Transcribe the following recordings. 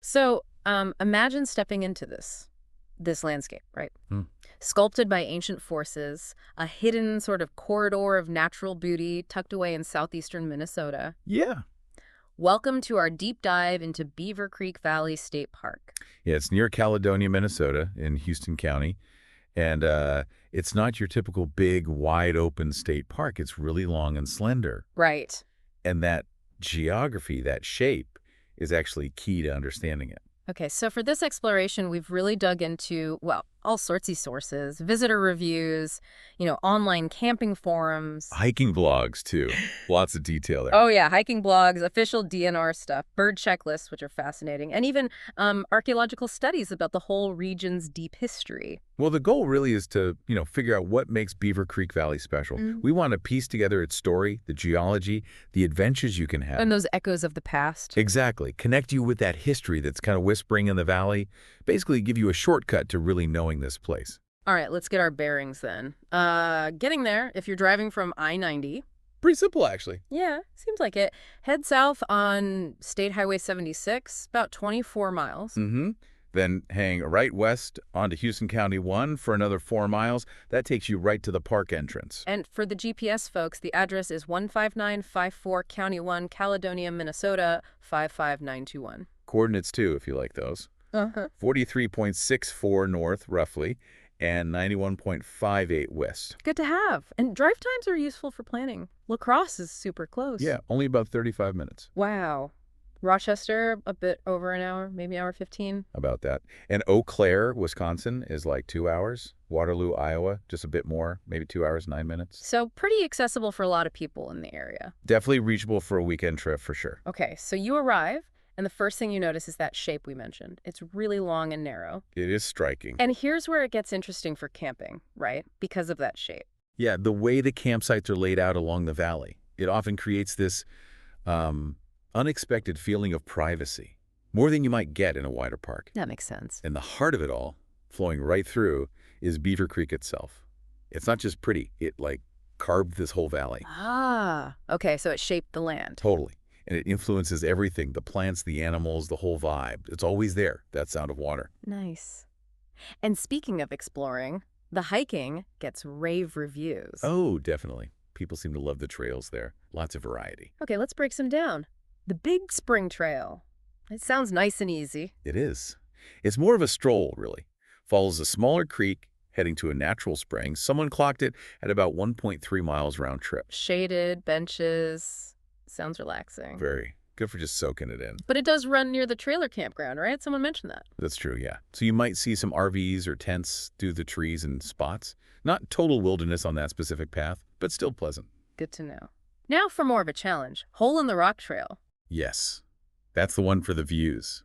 So, imagine stepping into this landscape, right? Hmm. Sculpted by ancient forces, a hidden sort of corridor of natural beauty tucked away in southeastern Minnesota. Yeah. Welcome to our deep dive into Beaver Creek Valley State Park. Yeah, it's near Caledonia, Minnesota in Houston County. And it's not your typical big, wide open state park. It's really long and slender. Right. And that geography, that shape, is actually key to understanding it. Okay, so for this exploration, we've really dug into, well, all sorts of sources, visitor reviews, online camping forums. Hiking vlogs, too. Lots of detail there. Oh, yeah, hiking blogs, official DNR stuff, bird checklists, which are fascinating, and even archaeological studies about the whole region's deep history. Well, the goal really is to, figure out what makes Beaver Creek Valley special. We want to piece together its story, the geology, the adventures you can have. And those echoes of the past. Exactly. Connect you with that history that's kind of whispering in the valley. Basically give you a shortcut to really knowing this place. All right, let's get our bearings then. Getting there, if you're driving from I-90. Pretty simple, actually. Yeah, seems like it. Head south on State Highway 76, about 24 miles. Then hang right west onto Houston County 1 for another 4 miles. That takes you right to the park entrance. And for the GPS folks, the address is 15954 County 1, Caledonia, Minnesota, 55921. Coordinates, too, if you like those. 43.64 north, roughly, and 91.58 west. Good to have. And drive times are useful for planning. La Crosse is super close. Yeah, only about 35 minutes. Wow. Rochester, a bit over an hour, maybe hour 15. About that. And Eau Claire, Wisconsin, is like 2 hours. Waterloo, Iowa, just a bit more, maybe 2 hours, 9 minutes. So pretty accessible for a lot of people in the area. Definitely reachable for a weekend trip for sure. Okay, so you arrive, and the first thing you notice is that shape we mentioned. It's really long and narrow. It is striking. And here's where it gets interesting for camping, right? Because of that shape. Yeah, the way the campsites are laid out along the valley, it often creates this unexpected feeling of privacy, more than you might get in a wider park. That makes sense. And the heart of it all, flowing right through, is Beaver Creek itself. It's not just pretty, it carved this whole valley. Ah, okay, so it shaped the land. Totally. And it influences everything, the plants, the animals, the whole vibe. It's always there, that sound of water. Nice. And speaking of exploring, the hiking gets rave reviews. Oh, definitely. People seem to love the trails there. Lots of variety. Okay, let's break some down. The Big Spring Trail. It sounds nice and easy. It is. It's more of a stroll, really. Follows a smaller creek, heading to a natural spring. Someone clocked it at about 1.3 miles round trip. Shaded, benches. Sounds relaxing. Very good for just soaking it in. But it does run near the trailer campground, right? Someone mentioned that. That's true, yeah. So you might see some RVs or tents through the trees and spots. Not total wilderness on that specific path, but still pleasant. Good to know. Now for more of a challenge. Hole in the Rock Trail. Yes, that's the one for the views.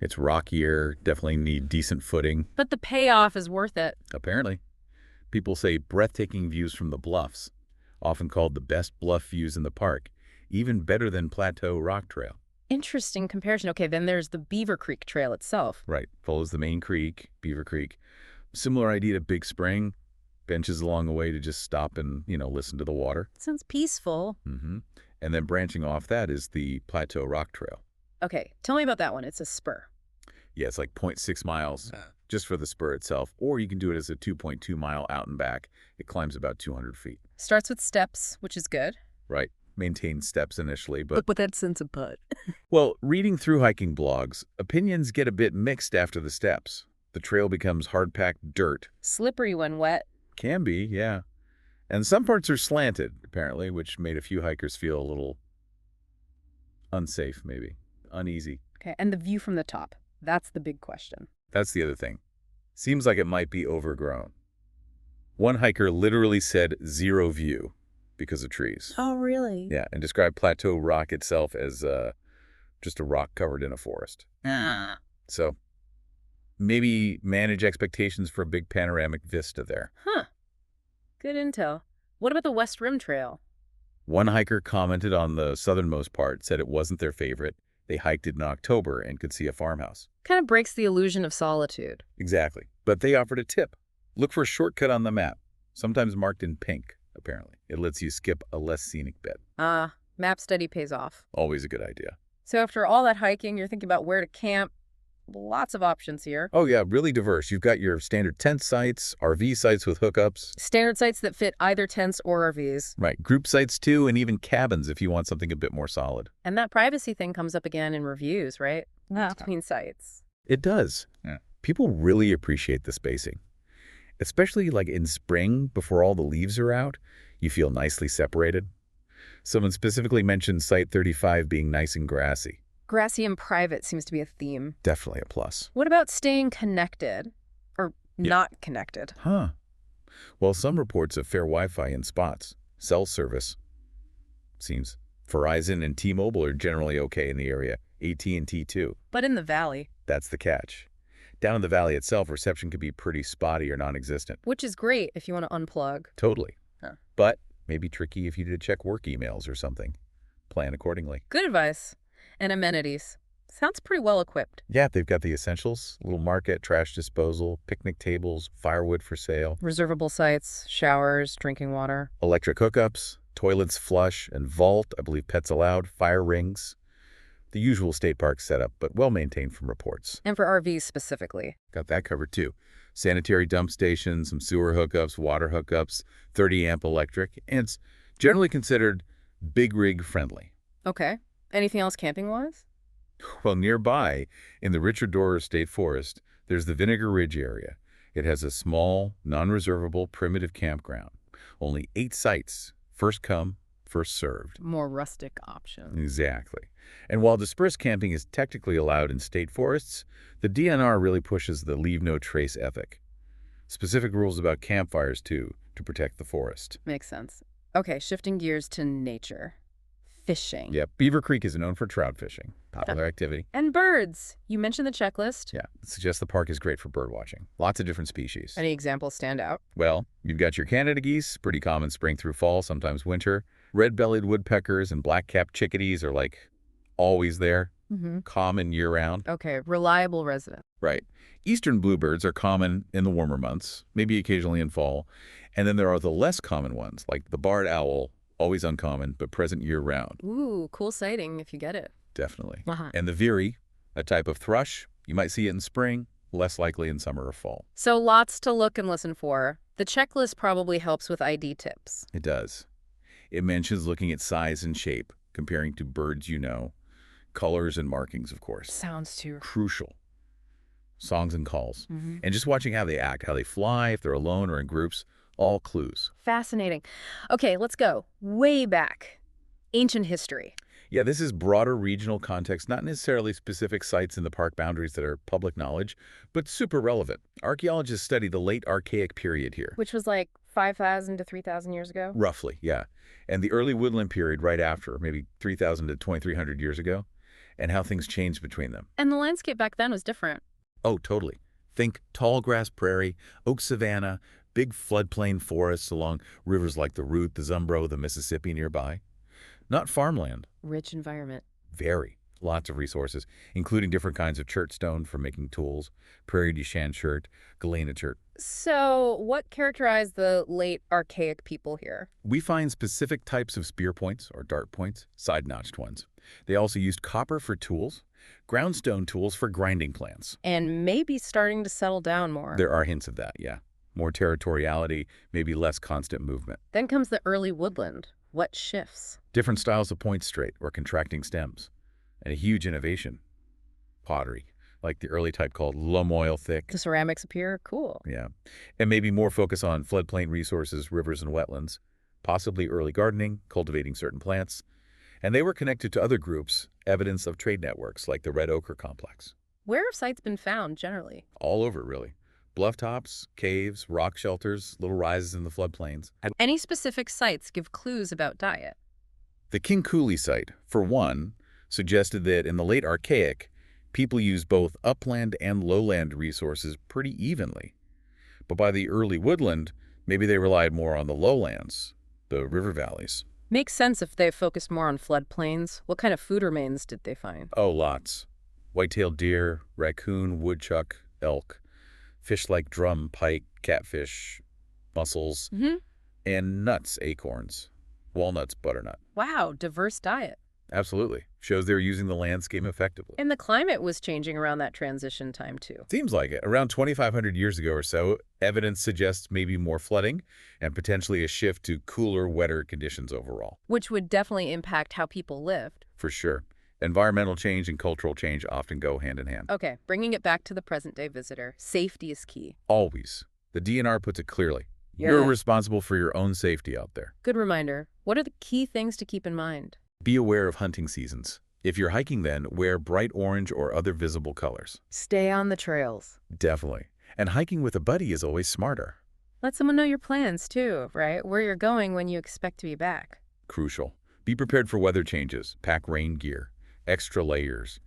It's rockier, definitely need decent footing. But the payoff is worth it. Apparently. People say breathtaking views from the bluffs, often called the best bluff views in the park, even better than Plateau Rock Trail. Interesting comparison. Okay, then there's the Beaver Creek Trail itself. Right, follows the main creek, Beaver Creek. Similar idea to Big Spring, benches along the way to just stop and, listen to the water. Sounds peaceful. And then branching off that is the Plateau Rock Trail. Okay, tell me about that one. It's a spur. Yeah, it's like 0.6 miles just for the spur itself, or you can do it as a 2.2 mile out and back. It climbs about 200 feet. Starts with steps, which is good. Right. Maintain steps initially, but with that sense of put. Well, reading through hiking blogs, opinions get a bit mixed after the steps. The trail becomes hard-packed dirt. Slippery when wet. Can be, yeah. And some parts are slanted, apparently, which made a few hikers feel a little unsafe, maybe. Uneasy. Okay, and the view from the top. That's the big question. That's the other thing. Seems like it might be overgrown. One hiker literally said zero view because of trees. Oh, really? Yeah, and described Plateau Rock itself as just a rock covered in a forest. So maybe manage expectations for a big panoramic vista there. Huh. Good intel. What about the West Rim Trail? One hiker commented on the southernmost part, said it wasn't their favorite. They hiked it in October and could see a farmhouse. Kind of breaks the illusion of solitude. Exactly. But they offered a tip. Look for a shortcut on the map, sometimes marked in pink, apparently. It lets you skip a less scenic bit. Map study pays off. Always a good idea. So after all that hiking, you're thinking about where to camp. Lots of options here. Oh yeah, really diverse. You've got your standard tent sites, RV sites with hookups. Standard sites that fit either tents or RVs. Right, group sites too, and even cabins if you want something a bit more solid. And that privacy thing comes up again in reviews, right? Yeah. Between sites. It does. Yeah. People really appreciate the spacing. Especially like in spring before all the leaves are out, you feel nicely separated. Someone specifically mentioned Site 35 being nice and grassy. Grassy and private seems to be a theme. Definitely a plus. What about staying connected? Or not connected? Huh. Well, some reports of fair Wi-Fi in spots. Cell service. Seems. Verizon and T-Mobile are generally okay in the area. AT&T too. But in the valley. That's the catch. Down in the valley itself, reception could be pretty spotty or non-existent. Which is great if you want to unplug. Totally. Huh. But maybe tricky if you did check work emails or something. Plan accordingly. Good advice. And amenities. Sounds pretty well equipped. Yeah, they've got the essentials. Little market, trash disposal, picnic tables, firewood for sale. Reservable sites, showers, drinking water. Electric hookups, toilets flush and vault, I believe pets allowed, fire rings. The usual state park setup, but well-maintained from reports. And for RVs specifically. Got that covered too. Sanitary dump stations, some sewer hookups, water hookups, 30-amp electric, and it's generally considered big rig friendly. Okay. Anything else camping-wise? Well, nearby, in the Richard Dorer State Forest, there's the Vinegar Ridge area. It has a small, non-reservable, primitive campground. Only 8 sites. First come, first served. More rustic option. Exactly. And while dispersed camping is technically allowed in state forests, the DNR really pushes the leave no trace ethic. Specific rules about campfires, too, to protect the forest. Makes sense. Okay, shifting gears to nature. Fishing. Yep, Beaver Creek is known for trout fishing. Popular activity. And birds. You mentioned the checklist. Yeah, it suggests the park is great for birdwatching. Lots of different species. Any examples stand out? Well, you've got your Canada geese, pretty common spring through fall, sometimes winter. Red-bellied woodpeckers and black-capped chickadees are like always there, common year-round. Okay, reliable resident. Right. Eastern bluebirds are common in the warmer months, maybe occasionally in fall. And then there are the less common ones, like the barred owl, always uncommon, but present year-round. Ooh, cool sighting if you get it. Definitely. Uh-huh. And the veery, a type of thrush, you might see it in spring, less likely in summer or fall. So lots to look and listen for. The checklist probably helps with ID tips. It does. It mentions looking at size and shape, comparing to birds you know. Colors and markings, of course. Sounds too. Crucial. Songs and calls. And just watching how they act, how they fly, if they're alone or in groups, all clues. Fascinating. Okay, let's go. Way back. Ancient history. Yeah, this is broader regional context, not necessarily specific sites in the park boundaries that are public knowledge, but super relevant. Archaeologists study the late archaic period here. Which was like 5,000 to 3,000 years ago? Roughly, yeah. And the early woodland period right after, maybe 3,000 to 2,300 years ago, and how things changed between them. And the landscape back then was different. Oh, totally. Think tall grass prairie, oak savanna, big floodplain forests along rivers like the Root, the Zumbro, the Mississippi nearby. Not farmland. Rich environment. Very. Lots of resources, including different kinds of chert stone for making tools, prairie du chien chert, galena chert. So what characterized the late archaic people here? We find specific types of spear points or dart points, side-notched ones. They also used copper for tools, groundstone tools for grinding plants. And maybe starting to settle down more. There are hints of that, yeah. More territoriality, maybe less constant movement. Then comes the early woodland. What shifts? Different styles of point straight or contracting stems. And a huge innovation. Pottery, like the early type called loam oil thick. The ceramics appear? Cool. Yeah. And maybe more focus on floodplain resources, rivers and wetlands. Possibly early gardening, cultivating certain plants. And they were connected to other groups, evidence of trade networks like the Red Ochre Complex. Where have sites been found generally? All over, really. Bluff tops, caves, rock shelters, little rises in the floodplains. Any specific sites give clues about diet? The King Cooley site, for one, suggested that in the late Archaic, people used both upland and lowland resources pretty evenly. But by the early woodland, maybe they relied more on the lowlands, the river valleys. Makes sense if they focused more on floodplains. What kind of food remains did they find? Oh, lots. White-tailed deer, raccoon, woodchuck, elk, fish like drum, pike, catfish, mussels, and nuts, acorns, walnuts, butternut. Wow, diverse diet. Absolutely. Shows they're using the landscape effectively. And the climate was changing around that transition time, too. Seems like it. Around 2,500 years ago or so, evidence suggests maybe more flooding and potentially a shift to cooler, wetter conditions overall. Which would definitely impact how people lived. For sure. Environmental change and cultural change often go hand in hand. Okay, bringing it back to the present-day visitor, safety is key. Always. The DNR puts it clearly. Yeah. You're responsible for your own safety out there. Good reminder. What are the key things to keep in mind? Be aware of hunting seasons. If you're hiking then, wear bright orange or other visible colors. Stay on the trails. Definitely. And hiking with a buddy is always smarter. Let someone know your plans, too, right? Where you're going when you expect to be back. Crucial. Be prepared for weather changes. Pack rain gear. Extra layers.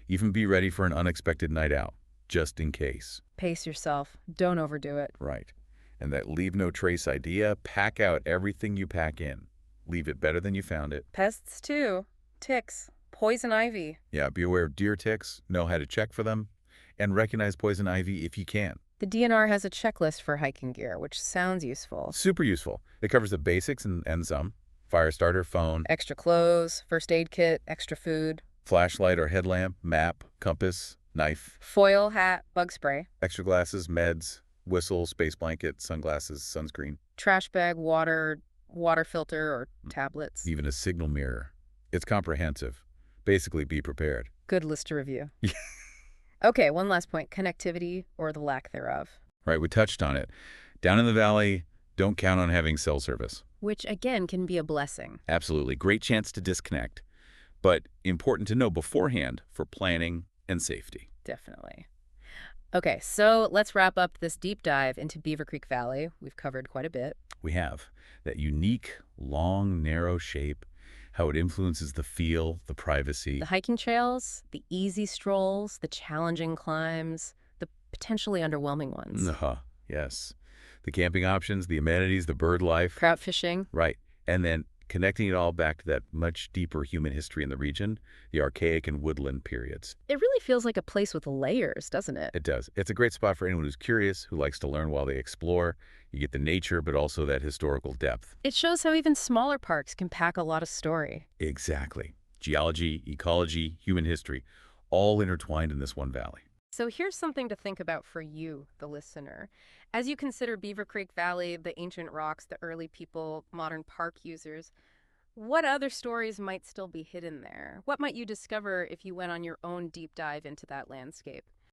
Even be ready for an unexpected night out, just in case. Pace yourself. Don't overdo it. Right. And that leave no trace idea, pack out everything you pack in. Leave it better than you found it. Pests, too. Ticks. Poison ivy. Yeah, be aware of deer ticks, know how to check for them, and recognize poison ivy if you can. The DNR has a checklist for hiking gear, which sounds useful. Super useful. It covers the basics and some. Fire starter, phone, Extra clothes, first aid kit, extra food, flashlight or headlamp, map, compass, knife, foil, hat, bug spray, extra glasses, meds, whistle, space blanket, sunglasses, sunscreen, trash bag, water filter, or tablets. even a signal mirror. It's comprehensive. Basically, be prepared. Good list to review. Okay, one last point. Connectivity, or the lack thereof. Right, we touched on it. Down in the valley, don't count on having cell service. Which, again, can be a blessing. Absolutely. Great chance to disconnect. But important to know beforehand for planning and safety. Definitely. Okay, so let's wrap up this deep dive into Beaver Creek Valley. We've covered quite a bit. We have that unique, long, narrow shape, how it influences the feel, the privacy. The hiking trails, the easy strolls, the challenging climbs, the potentially underwhelming ones. Yes. The camping options, the amenities, the bird life. Trout fishing. Right. And then connecting it all back to that much deeper human history in the region, the archaic and woodland periods. It really feels like a place with layers, doesn't it? It does. It's a great spot for anyone who's curious, who likes to learn while they explore. You get the nature, but also that historical depth. It shows how even smaller parks can pack a lot of story. Exactly. Geology, ecology, human history, all intertwined in this one valley. So here's something to think about for you, the listener. As you consider Beaver Creek Valley, the ancient rocks, the early people, modern park users, what other stories might still be hidden there? What might you discover if you went on your own deep dive into that landscape?